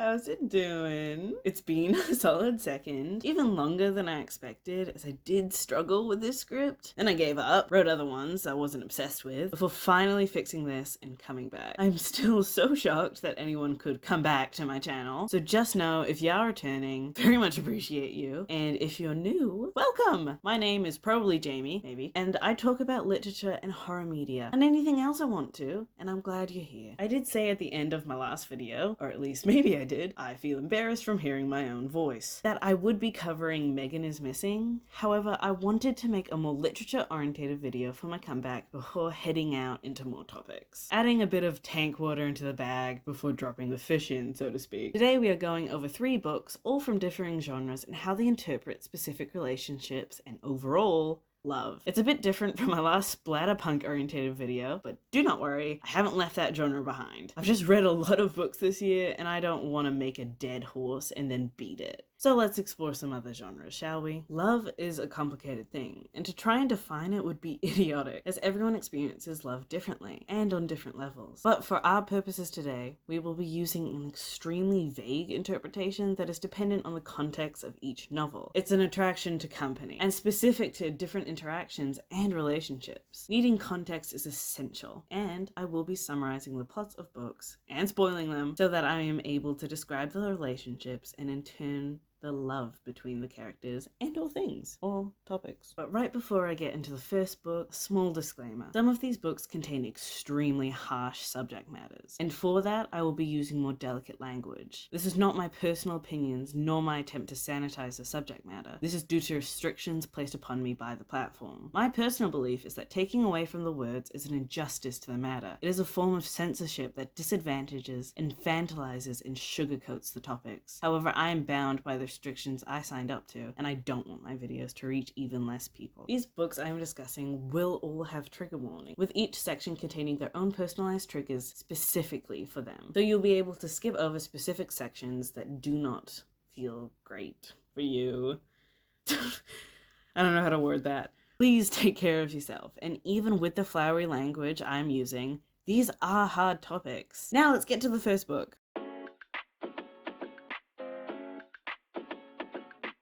how's it doing? It's been a solid second, even longer than I expected, as I did struggle with this script. Then I gave up, wrote other ones I wasn't obsessed with, before finally fixing this and coming back. I'm still so shocked that anyone could come back to my channel, so just know if you are returning, very much appreciate you, and if you're new, welcome! My name is probably Jamie, maybe, and I talk about literature and horror media, and anything else I want to, and I'm glad you're here. I did say at the end of my last video, or at least maybe I did, I feel embarrassed from hearing my own voice, that I would be covering Megan is Missing. However, I wanted to make a more literature-orientated video for my comeback before heading out into more topics, adding a bit of tank water into the bag before dropping the fish in, so to speak. Today we are going over 3 books, all from differing genres, and how they interpret specific relationships and overall love. It's a bit different from my last splatterpunk orientated video, but do not worry, I haven't left that genre behind. I've just read a lot of books this year, and I don't want to make a dead horse and then beat it. So let's explore some other genres, shall we? Love is a complicated thing, and to try and define it would be idiotic, as everyone experiences love differently, and on different levels. But for our purposes today, we will be using an extremely vague interpretation that is dependent on the context of each novel. It's an attraction to company, and specific to different interactions and relationships. Needing context is essential, and I will be summarizing the plots of books, and spoiling them, so that I am able to describe the relationships, and in turn, the love between the characters and or things or topics. But right before I get into the first book, a small disclaimer. Some of these books contain extremely harsh subject matters, and for that I will be using more delicate language. This is not my personal opinions nor my attempt to sanitize the subject matter. This is due to restrictions placed upon me by the platform. My personal belief is that taking away from the words is an injustice to the matter. It is a form of censorship that disadvantages, infantilizes, and sugarcoats the topics. However, I am bound by the restrictions I signed up to, and I don't want my videos to reach even less people. These books I am discussing will all have trigger warning, with each section containing their own personalized triggers specifically for them. So you'll be able to skip over specific sections that do not feel great for you. I don't know how to word that. Please take care of yourself, and even with the flowery language I'm using, these are hard topics. Now let's get to the first book.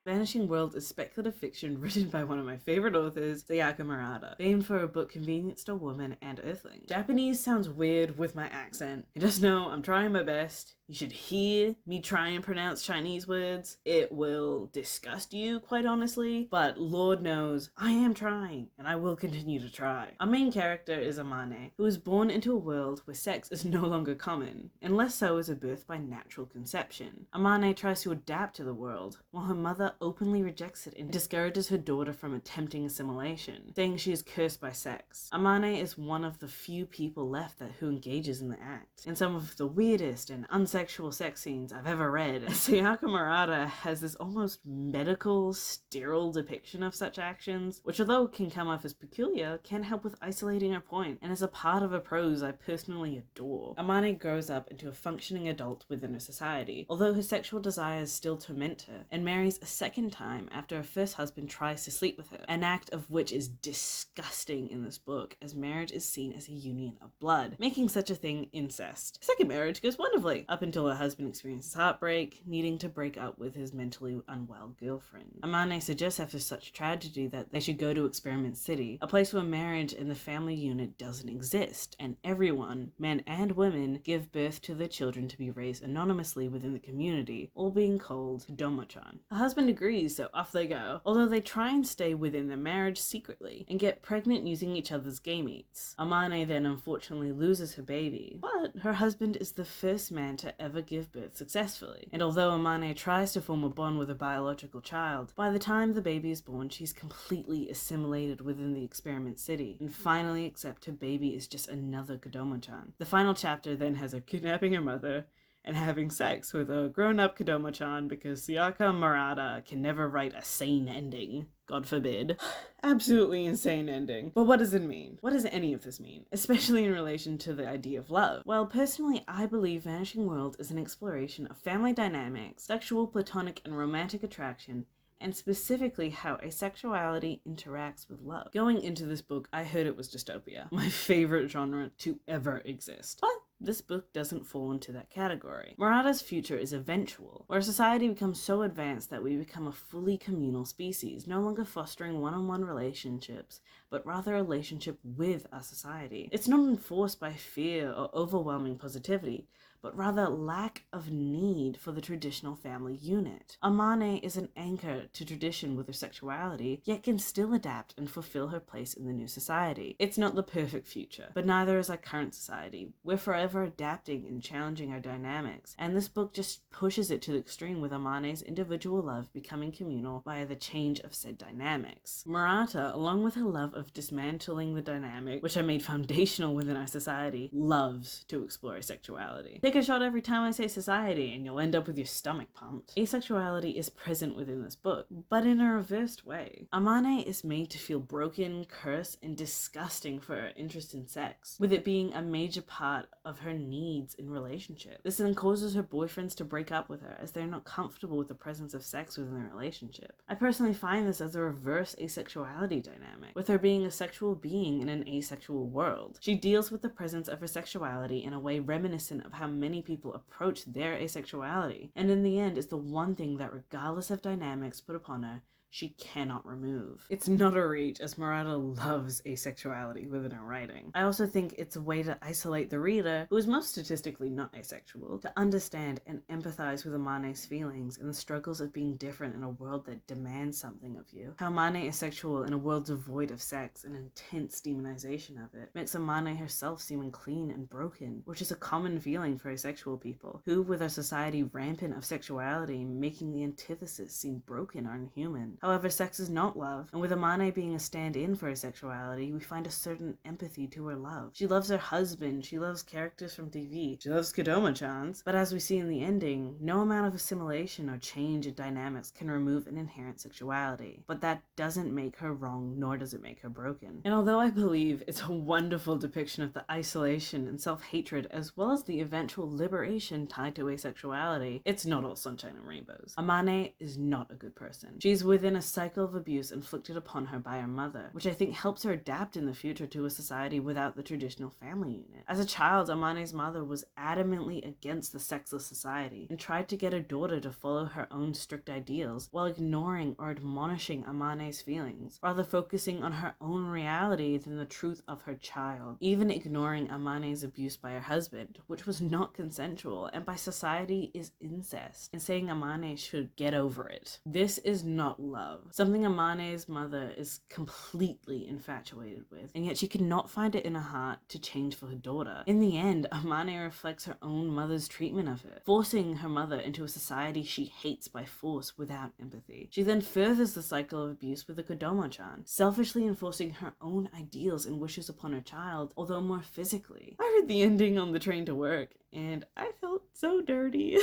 Vanishing World is speculative fiction written by one of my favorite authors, Sayaka Murata, famed for her book Convenience Store Woman and Earthling. Japanese sounds weird with my accent. And just know I'm trying my best. You should hear me try and pronounce Chinese words. It will disgust you, quite honestly, but Lord knows I am trying, and I will continue to try. Our main character is Amane, who is born into a world where sex is no longer common, unless so is a birth by natural conception. Amane tries to adapt to the world, while her mother openly rejects it and discourages her daughter from attempting assimilation, saying she is cursed by sex. Amane is one of the few people left who engages in the act, in some of the weirdest and unsexual sex scenes I've ever read. Sayaka Murata has this almost medical, sterile depiction of such actions, which although it can come off as peculiar, can help with isolating her point, and is a part of a prose I personally adore. Amane grows up into a functioning adult within a society, although her sexual desires still torment her, and marries a second time after her first husband tries to sleep with her, an act of which is disgusting in this book, as marriage is seen as a union of blood, making such a thing incest. Second marriage goes wonderfully, up until her husband experiences heartbreak, needing to break up with his mentally unwell girlfriend. Amane suggests after such tragedy that they should go to Experiment City, a place where marriage and the family unit doesn't exist, and everyone, men and women, give birth to their children to be raised anonymously within the community, all being called Domochan. Her husband agrees, so off they go, although they try and stay within their marriage secretly, and get pregnant using each other's gametes. Amane then unfortunately loses her baby, but her husband is the first man to ever give birth successfully, and although Amane tries to form a bond with a biological child, by the time the baby is born she's completely assimilated within the Experiment City, and finally accepts her baby is just another Kodomo-chan. The final chapter then has her kidnapping her mother, and having sex with a grown-up Kodomo-chan because Sayaka Murata can never write a sane ending. God forbid. Absolutely insane ending. But what does it mean? What does any of this mean? Especially in relation to the idea of love. Well, personally, I believe Vanishing World is an exploration of family dynamics, sexual, platonic, and romantic attraction, and specifically how asexuality interacts with love. Going into this book, I heard it was dystopia, my favorite genre to ever exist. But This book doesn't fall into that category. Murata's future is eventual, where society becomes so advanced that we become a fully communal species, no longer fostering one-on-one relationships, but rather a relationship with our society. It's not enforced by fear or overwhelming positivity, but rather lack of need for the traditional family unit. Amane is an anchor to tradition with her sexuality, yet can still adapt and fulfill her place in the new society. It's not the perfect future, but neither is our current society. We're forever adapting and challenging our dynamics, and this book just pushes it to the extreme with Amane's individual love becoming communal via the change of said dynamics. Murata, along with her love of dismantling the dynamic, which I made foundational within our society, loves to explore asexuality. Take a shot every time I say society and you'll end up with your stomach pumped. Asexuality is present within this book, but in a reversed way. Amane is made to feel broken, cursed, and disgusting for her interest in sex, with it being a major part of her needs in relationship. This then causes her boyfriends to break up with her as they're not comfortable with the presence of sex within their relationship. I personally find this as a reverse asexuality dynamic, with her being a sexual being in an asexual world. She deals with the presence of her sexuality in a way reminiscent of how many people approach their asexuality, and in the end is the one thing that, regardless of dynamics put upon her, she cannot remove. It's not a reach, as Murata loves asexuality within her writing. I also think it's a way to isolate the reader, who is most statistically not asexual, to understand and empathize with Amane's feelings and the struggles of being different in a world that demands something of you. How Amane is sexual in a world devoid of sex and intense demonization of it makes Amane herself seem unclean and broken, which is a common feeling for asexual people, who, with our society rampant of sexuality making the antithesis seem broken or inhuman. However, sex is not love, and with Amane being a stand-in for her sexuality, we find a certain empathy to her love. She loves her husband, she loves characters from TV, she loves Kodama-chans, but as we see in the ending, no amount of assimilation or change in dynamics can remove an inherent sexuality. But that doesn't make her wrong, nor does it make her broken. And although I believe it's a wonderful depiction of the isolation and self-hatred, as well as the eventual liberation tied to asexuality, it's not all sunshine and rainbows. Amane is not a good person. She's within a cycle of abuse inflicted upon her by her mother, which I think helps her adapt in the future to a society without the traditional family unit. As a child, Amane's mother was adamantly against the sexless society and tried to get her daughter to follow her own strict ideals while ignoring or admonishing Amane's feelings, rather focusing on her own reality than the truth of her child, even ignoring Amane's abuse by her husband, which was not consensual and by society is incest, and saying Amane should get over it. This is not love, something Amane's mother is completely infatuated with, and yet she cannot find it in her heart to change for her daughter. In the end, Amane reflects her own mother's treatment of her, forcing her mother into a society she hates by force without empathy. She then furthers the cycle of abuse with the Kodama-chan, selfishly enforcing her own ideals and wishes upon her child, although more physically. I read the ending on the train to work, and I felt so dirty.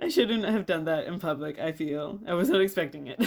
I shouldn't have done that in public, I feel. I was not expecting it.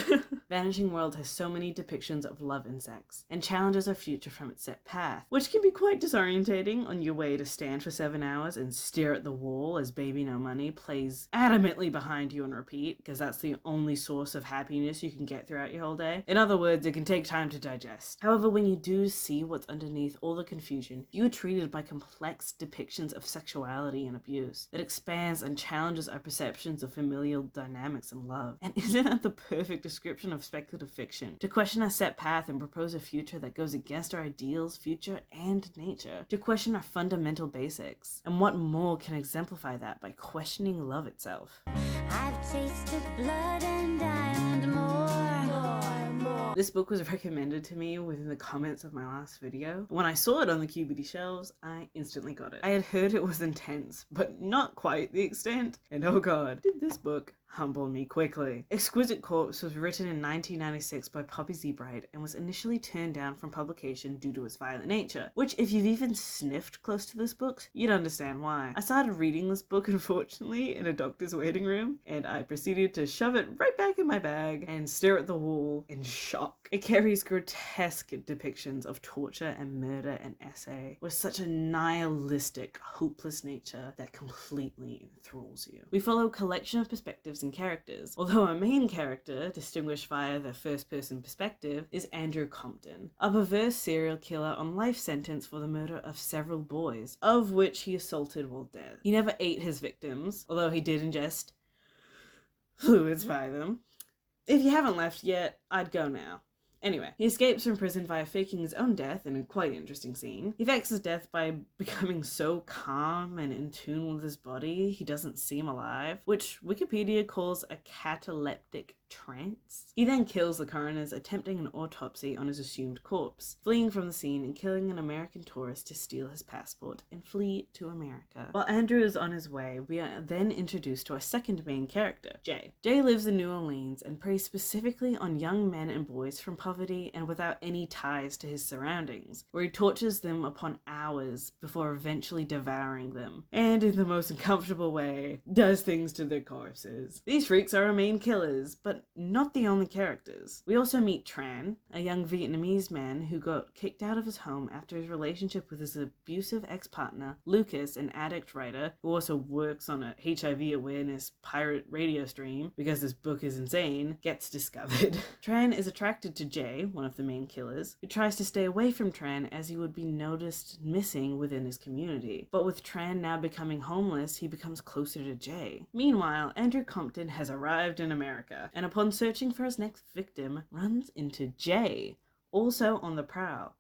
Vanishing World has so many depictions of love and sex, and challenges our future from its set path, which can be quite disorientating on your way to stand for 7 hours and stare at the wall as Baby No Money plays adamantly behind you on repeat, because that's the only source of happiness you can get throughout your whole day. In other words, it can take time to digest. However, when you do see what's underneath all the confusion, you are treated by complex depictions of sexuality and abuse that expands and challenges our perception of familial dynamics and love. And isn't that the perfect description of speculative fiction? To question our set path and propose a future that goes against our ideals, future, and nature. To question our fundamental basics. And what more can exemplify that by questioning love itself? I've tasted blood and I want more. This book was recommended to me within the comments of my last video. When I saw it on the QBD shelves, I instantly got it. I had heard it was intense, but not quite the extent. And oh god, did this book humble me quickly. Exquisite Corpse was written in 1996 by Poppy Zebright and was initially turned down from publication due to its violent nature, which if you've even sniffed close to this book, you'd understand why. I started reading this book, unfortunately, in a doctor's waiting room, and I proceeded to shove it right back in my bag and stare at the wall in shock. It carries grotesque depictions of torture and murder and essay with such a nihilistic, hopeless nature that completely enthralls you. We follow a collection of perspectives perspectives and characters, although our main character, distinguished via the first-person perspective, is Andrew Compton, a perverse serial killer on life sentence for the murder of several boys, of which he assaulted while dead. He never ate his victims, although he did ingest fluids by them. If you haven't left yet, I'd go now. Anyway, he escapes from prison via faking his own death in a quite interesting scene. He fakes his death by becoming so calm and in tune with his body he doesn't seem alive, which Wikipedia calls a cataleptic trance. He then kills the coroners attempting an autopsy on his assumed corpse, fleeing from the scene and killing an American tourist to steal his passport and flee to America. While Andrew is on his way, we are then introduced to our second main character, Jay. Jay lives in New Orleans and preys specifically on young men and boys from poverty and without any ties to his surroundings, where he tortures them upon hours before eventually devouring them, and in the most uncomfortable way, does things to their corpses. These freaks are our main killers, but not the only characters. We also meet Tran, a young Vietnamese man who got kicked out of his home after his relationship with his abusive ex-partner, Lucas, an addict writer who also works on a HIV awareness pirate radio stream because this book is insane, gets discovered. Tran is attracted to Jay, one of the main killers, who tries to stay away from Tran as he would be noticed missing within his community. But with Tran now becoming homeless, he becomes closer to Jay. Meanwhile, Andrew Compton has arrived in America, and upon searching for his next victim, runs into Jay, also on the prowl.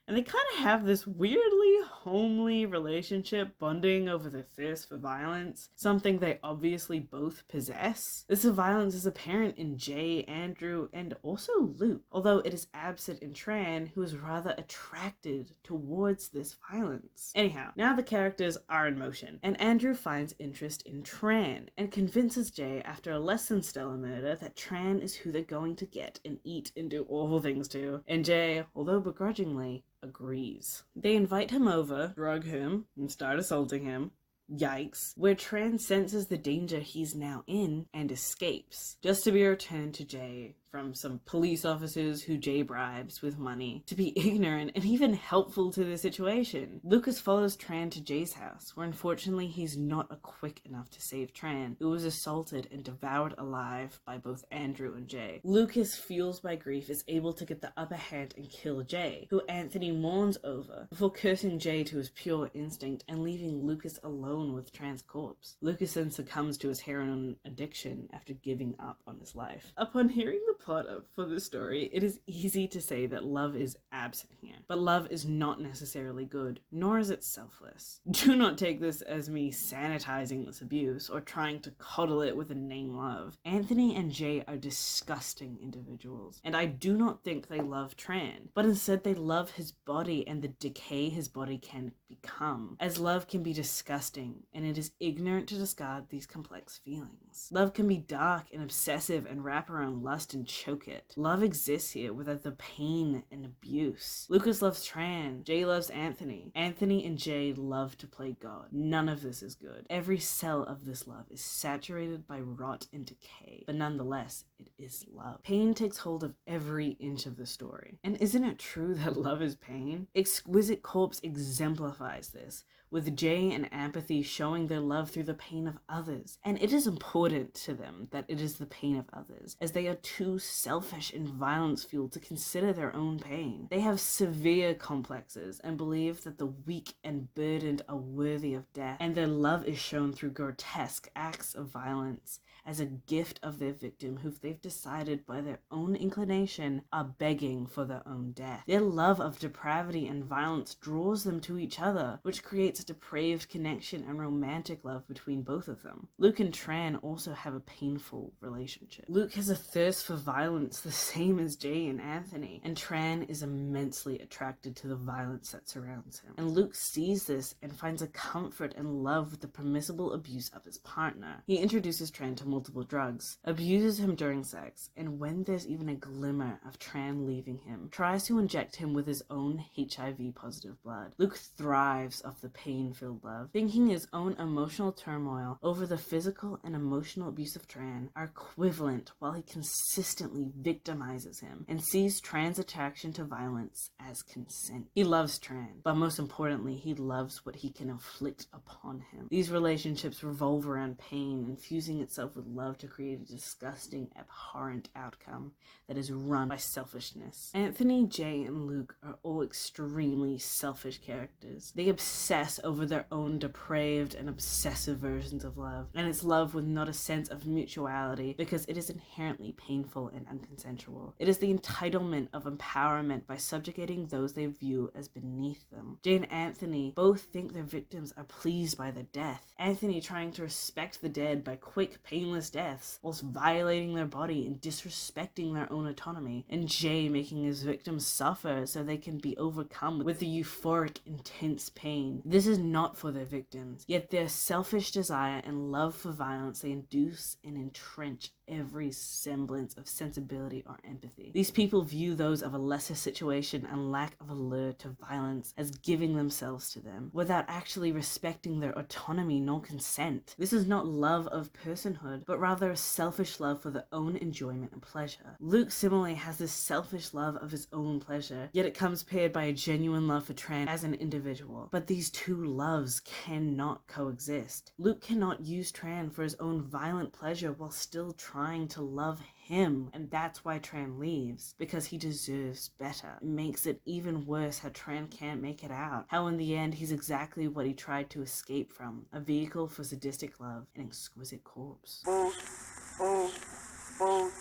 And they kind of have this weirdly homely relationship, bonding over their thirst for violence, something they obviously both possess. This violence is apparent in Jay, Andrew, and also Luke, although it is absent in Tran, who is rather attracted towards this violence. Anyhow, now the characters are in motion, and Andrew finds interest in Tran, and convinces Jay, after a less than stellar murder, that Tran is who they're going to get and eat and do awful things to, and Jay, although begrudgingly, agrees. They invite him over, drug him, and start assaulting him. Yikes. Where Tran senses the danger he's now in and escapes, just to be returned to Jay from some police officers who Jay bribes with money to be ignorant and even helpful to the situation. Lucas follows Tran to Jay's house, where unfortunately he's not quick enough to save Tran, who was assaulted and devoured alive by both Andrew and Jay. Lucas, fueled by grief, is able to get the upper hand and kill Jay, who Anthony mourns over, before cursing Jay to his pure instinct and leaving Lucas alone with Tran's corpse. Lucas then succumbs to his heroin addiction after giving up on his life. Upon hearing the plot up for the story, it is easy to say that love is absent here. But love is not necessarily good, nor is it selfless. Do not take this as me sanitizing this abuse or trying to coddle it with a name love. Anthony and Jay are disgusting individuals, and I do not think they love Tran, but instead they love his body and the decay his body can become, as love can be disgusting, and it is ignorant to discard these complex feelings. Love can be dark and obsessive and wrap around lust and choke it. Love exists here without the pain and abuse. Lucas loves Tran. Jay loves Anthony. Anthony and Jay love to play God. None of this is good. Every cell of this love is saturated by rot and decay, but nonetheless, it is love. Pain takes hold of every inch of the story. And isn't it true that love is pain? Exquisite Corpse exemplifies this, with Jay and Empathy showing their love through the pain of others. And it is important to them that it is the pain of others, as they are too selfish and violence-fueled to consider their own pain. They have severe complexes and believe that the weak and burdened are worthy of death, and their love is shown through grotesque acts of violence as a gift of their victim who they've decided by their own inclination are begging for their own death. Their love of depravity and violence draws them to each other, which creates a depraved connection and romantic love between both of them. Luke and Tran also have a painful relationship. Luke has a thirst for violence the same as Jay and Anthony, and Tran is immensely attracted to the violence that surrounds him. And Luke sees this and finds a comfort and love with the permissible abuse of his partner. He introduces Tran to multiple drugs, abuses him during sex, and when there's even a glimmer of Tran leaving him, tries to inject him with his own HIV-positive blood. Luke thrives off the pain-filled love. Thinking his own emotional turmoil over the physical and emotional abuse of Tran are equivalent while he consistently victimizes him and sees Tran's attraction to violence as consent. He loves Tran, but most importantly, he loves what he can inflict upon him. These relationships revolve around pain, infusing itself with love to create a disgusting, abhorrent outcome that is run by selfishness. Anthony, Jay, and Luke are all extremely selfish characters. They obsess over their own depraved and obsessive versions of love, and it's love with not a sense of mutuality because it is inherently painful and unconsensual. It is the entitlement of empowerment by subjugating those they view as beneath them. Jay and Anthony both think their victims are pleased by their death. Anthony trying to respect the dead by quick, painless deaths, whilst violating their body and disrespecting their own autonomy, and Jay making his victims suffer so they can be overcome with the euphoric, intense pain. This is not for their victims, yet their selfish desire and love for violence they induce and entrench every semblance of sensibility or empathy. These people view those of a lesser situation and lack of allure to violence as giving themselves to them, without actually respecting their autonomy nor consent. This is not love of personhood, but rather a selfish love for their own enjoyment and pleasure. Luke similarly has this selfish love of his own pleasure, yet it comes paired by a genuine love for Tran as an individual. But these two loves cannot coexist. Luke cannot use Tran for his own violent pleasure while still trying to love him, and that's why Tran leaves, because he deserves better. It makes it even worse how Tran can't make it out, how in the end he's exactly what he tried to escape from, a vehicle for sadistic love, an exquisite corpse. Boot, boot, boot,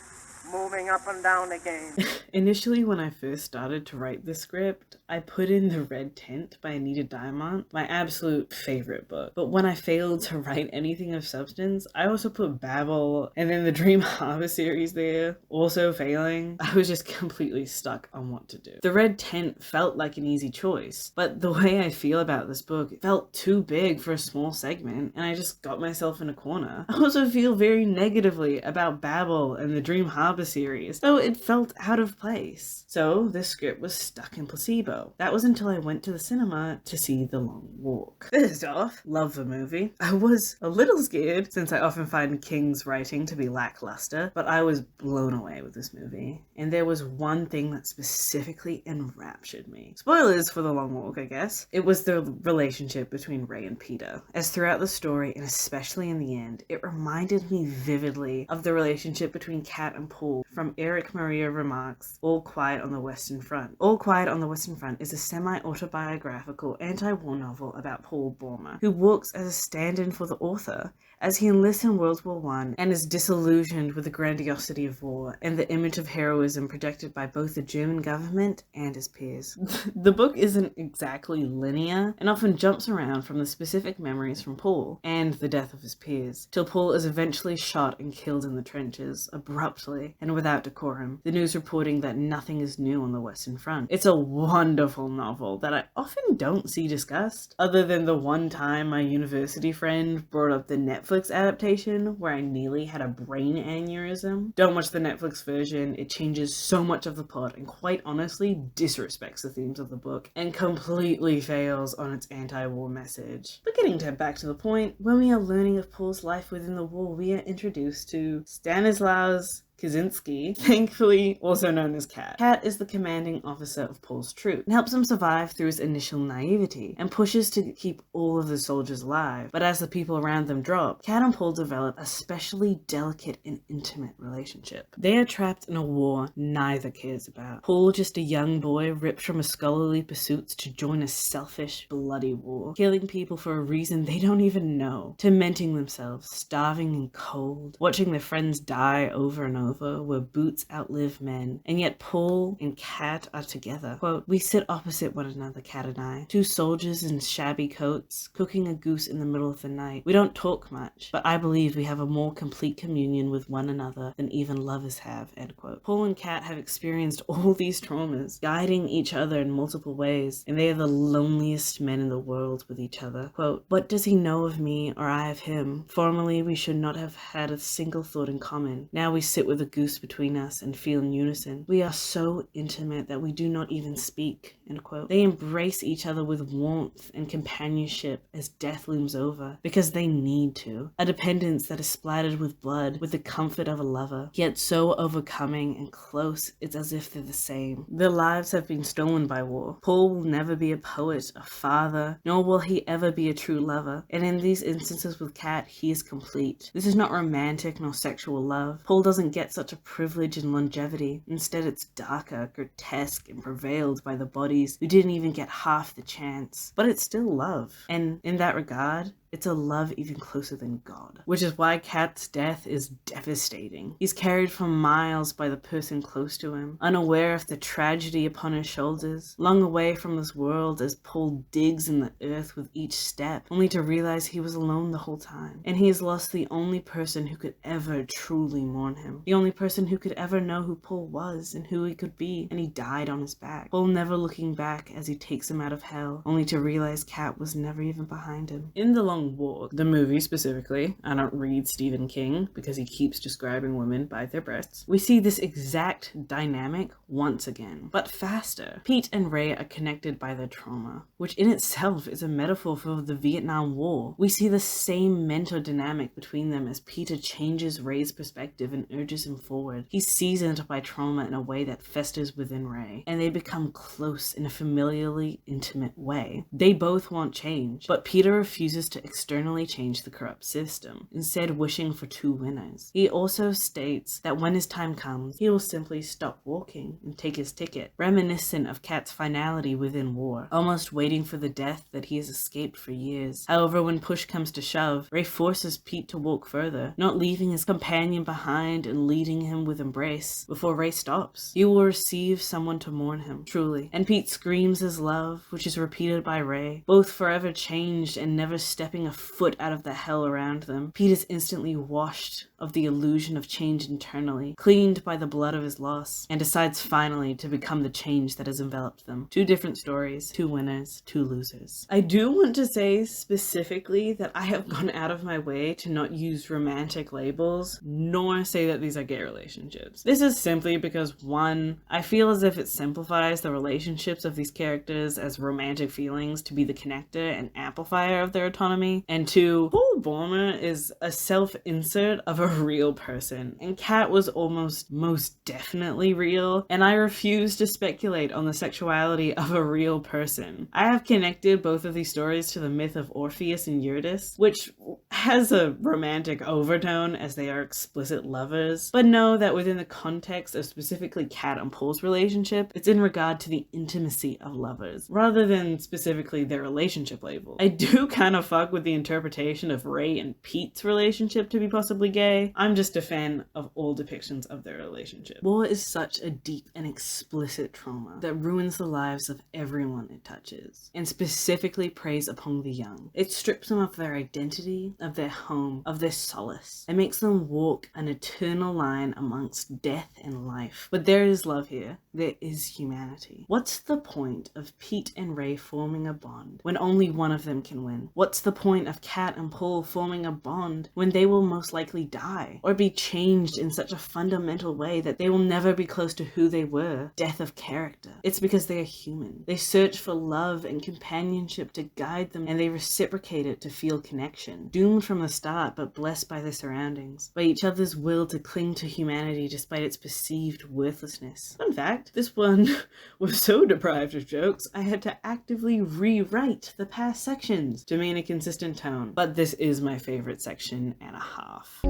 moving up and down again. Initially, when I first started to write the script, I put in The Red Tent by Anita Diamant, my absolute favorite book. But when I failed to write anything of substance, I also put Babel and then the Dream Harbor series there, also failing. I was just completely stuck on what to do. The Red Tent felt like an easy choice, but the way I feel about this book felt too big for a small segment, and I just got myself in a corner. I also feel very negatively about Babel and the Dream Harbor series, so it felt out of place. So this script was stuck in placebo. That was until I went to the cinema to see The Long Walk. First off, love the movie. I was a little scared since I often find King's writing to be lackluster, but I was blown away with this movie. And there was one thing that specifically enraptured me. Spoilers for The Long Walk, I guess. It was the relationship between Ray and Peter. As throughout the story, and especially in the end, it reminded me vividly of the relationship between Kat and Paul from Eric Maria Remarque's All Quiet on the Western Front. All Quiet on the Western Front is a semi-autobiographical anti-war novel about Paul Bäumer, who works as a stand-in for the author as he enlists in World War I and is disillusioned with the grandiosity of war and the image of heroism projected by both the German government and his peers. The book isn't exactly linear and often jumps around from the specific memories from Paul and the death of his peers, till Paul is eventually shot and killed in the trenches, abruptly and without decorum, the news reporting that nothing is new on the Western Front. It's a wonderful novel that I often don't see discussed, other than the one time my university friend brought up the Netflix adaptation where I nearly had a brain aneurysm. Don't watch the Netflix version, it changes so much of the plot and quite honestly disrespects the themes of the book and completely fails on its anti-war message. But getting back to the point, when we are learning of Paul's life within the war, we are introduced to Stanislaus Kaczynski, thankfully also known as Kat. Kat is the commanding officer of Paul's troop and helps him survive through his initial naivety and pushes to keep all of the soldiers alive. But as the people around them drop, Kat and Paul develop a especially delicate and intimate relationship. They are trapped in a war neither cares about. Paul, just a young boy ripped from his scholarly pursuits to join a selfish, bloody war, killing people for a reason they don't even know, tormenting themselves, starving and cold, watching their friends die over and over, where boots outlive men, and yet Paul and Kat are together. Quote, "We sit opposite one another, Kat and I, two soldiers in shabby coats, cooking a goose in the middle of the night. We don't talk much, but I believe we have a more complete communion with one another than even lovers have," end quote. Paul and Kat have experienced all these traumas, guiding each other in multiple ways, and they are the loneliest men in the world with each other. Quote, "What does he know of me or I of him? Formerly we should not have had a single thought in common. Now we sit with with a goose between us and feel in unison. We are so intimate that we do not even speak, end quote. They embrace each other with warmth and companionship as death looms over, because they need to. A dependence that is splattered with blood, with the comfort of a lover, yet so overcoming and close it's as if they're the same. Their lives have been stolen by war. Paul will never be a poet, a father, nor will he ever be a true lover. And in these instances with Kat, he is complete. This is not romantic nor sexual love. Paul doesn't get such a privilege and longevity. Instead, it's darker, grotesque, and prevailed by the bodies who didn't even get half the chance. But it's still love. And in that regard, it's a love even closer than God. Which is why Kat's death is devastating. He's carried for miles by the person close to him, unaware of the tragedy upon his shoulders, long away from this world as Paul digs in the earth with each step, only to realize he was alone the whole time. And he has lost the only person who could ever truly mourn him. The only person who could ever know who Paul was and who he could be, and he died on his back. Paul never looking back as he takes him out of hell, only to realize Kat was never even behind him. In The Long Walk, the movie specifically, I don't read Stephen King because he keeps describing women by their breasts, we see this exact dynamic once again, but faster. Pete and Ray are connected by their trauma, which in itself is a metaphor for the Vietnam War. We see the same mental dynamic between them as Peter changes Ray's perspective and urges him forward. He's seasoned by trauma in a way that festers within Ray, and they become close in a familiarly intimate way. They both want change, but Peter refuses to externally change the corrupt system, instead wishing for two winners. He also states that when his time comes, he will simply stop walking and take his ticket, reminiscent of Kat's finality within war, almost waiting for the death that he has escaped for years. However, when push comes to shove, Ray forces Pete to walk further, not leaving his companion behind and leading him with embrace. Before Ray stops, he will receive someone to mourn him, truly. And Pete screams his love, which is repeated by Ray, both forever changed and never stepping a foot out of the hell around them. Pete is instantly washed of the illusion of change internally, cleaned by the blood of his loss, and decides finally to become the change that has enveloped them. Two different stories, two winners, two losers. I do want to say specifically that I have gone out of my way to not use romantic labels, nor say that these are gay relationships. This is simply because, one, I feel as if it simplifies the relationships of these characters as romantic feelings to be the connector and amplifier of their autonomy, and two, Paul Bäumer is a self-insert of a real person, and Kat was almost most definitely real, and I refuse to speculate on the sexuality of a real person. I have connected both of these stories to the myth of Orpheus and Eurydice, which has a romantic overtone as they are explicit lovers, but know that within the context of specifically Kat and Paul's relationship, it's in regard to the intimacy of lovers, rather than specifically their relationship label. I do kind of fuck with the interpretation of Ray and Pete's relationship to be possibly gay. I'm just a fan of all depictions of their relationship. War is such a deep and explicit trauma that ruins the lives of everyone it touches, and specifically preys upon the young. It strips them of their identity, of their home, of their solace. It makes them walk an eternal line amongst death and life. But there is love here. There is humanity. What's the point of Pete and Ray forming a bond when only one of them can win? What's the point of Kat and Paul forming a bond when they will most likely die or be changed in such a fundamental way that they will never be close to who they were? Death of character. It's because they are human. They search for love and companionship to guide them, and they reciprocate it to feel connection. Doomed from the start, but blessed by their surroundings, by each other's will to cling to humanity despite its perceived worthlessness. Fun fact, this one was so deprived of jokes, I had to actively rewrite the past sections to maintain a consistent tone. But this is my favorite section and a half.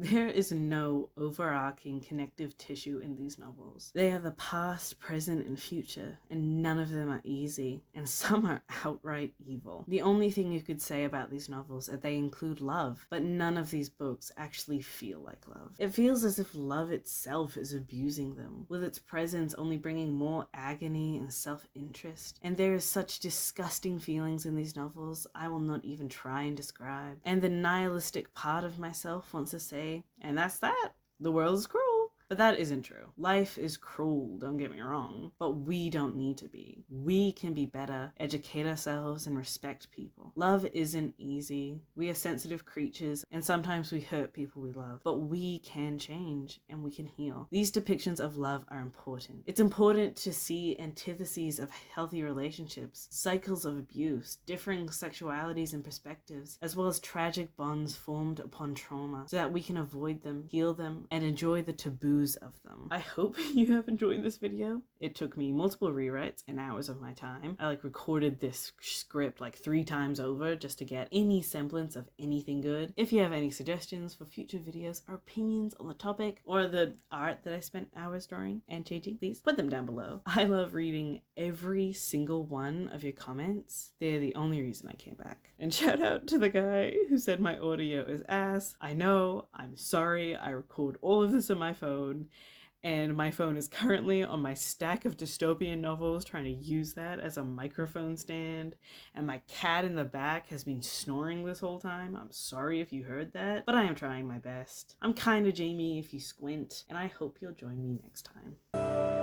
There is no overarching connective tissue in these novels. They are the past, present, and future, and none of them are easy, and some are outright evil. The only thing you could say about these novels is that they include love, but none of these books actually feel like love. It feels as if love itself is abusing them, with its presence only bringing more agony and self-interest. And there is such disgusting feelings in these novels I will not even try and describe. And the nihilistic part of myself wants to say, and that's that. The world is cruel. But But that isn't true. Life is cruel, don't get me wrong, but we don't need to be. We can be better, educate ourselves, and respect people. Love isn't easy. We are sensitive creatures, and sometimes we hurt people we love, but we can change and we can heal. These depictions of love are important. It's important to see antitheses of healthy relationships, cycles of abuse, differing sexualities and perspectives, as well as tragic bonds formed upon trauma, so that we can avoid them, heal them, and enjoy the taboos of them. I hope you have enjoyed this video. It took me multiple rewrites and hours of my time. I recorded this script 3 times over just to get any semblance of anything good. If you have any suggestions for future videos or opinions on the topic or the art that I spent hours drawing and changing, please put them down below. I love reading every single one of your comments. They're the only reason I came back. And shout out to the guy who said my audio is ass. I know, I'm sorry, I record all of this on my phone, and my phone is currently on my stack of dystopian novels, trying to use that as a microphone stand, and my cat in the back has been snoring this whole time. I'm sorry if you heard that, but I am trying my best. I'm kinda Jamie if you squint, and I hope you'll join me next time.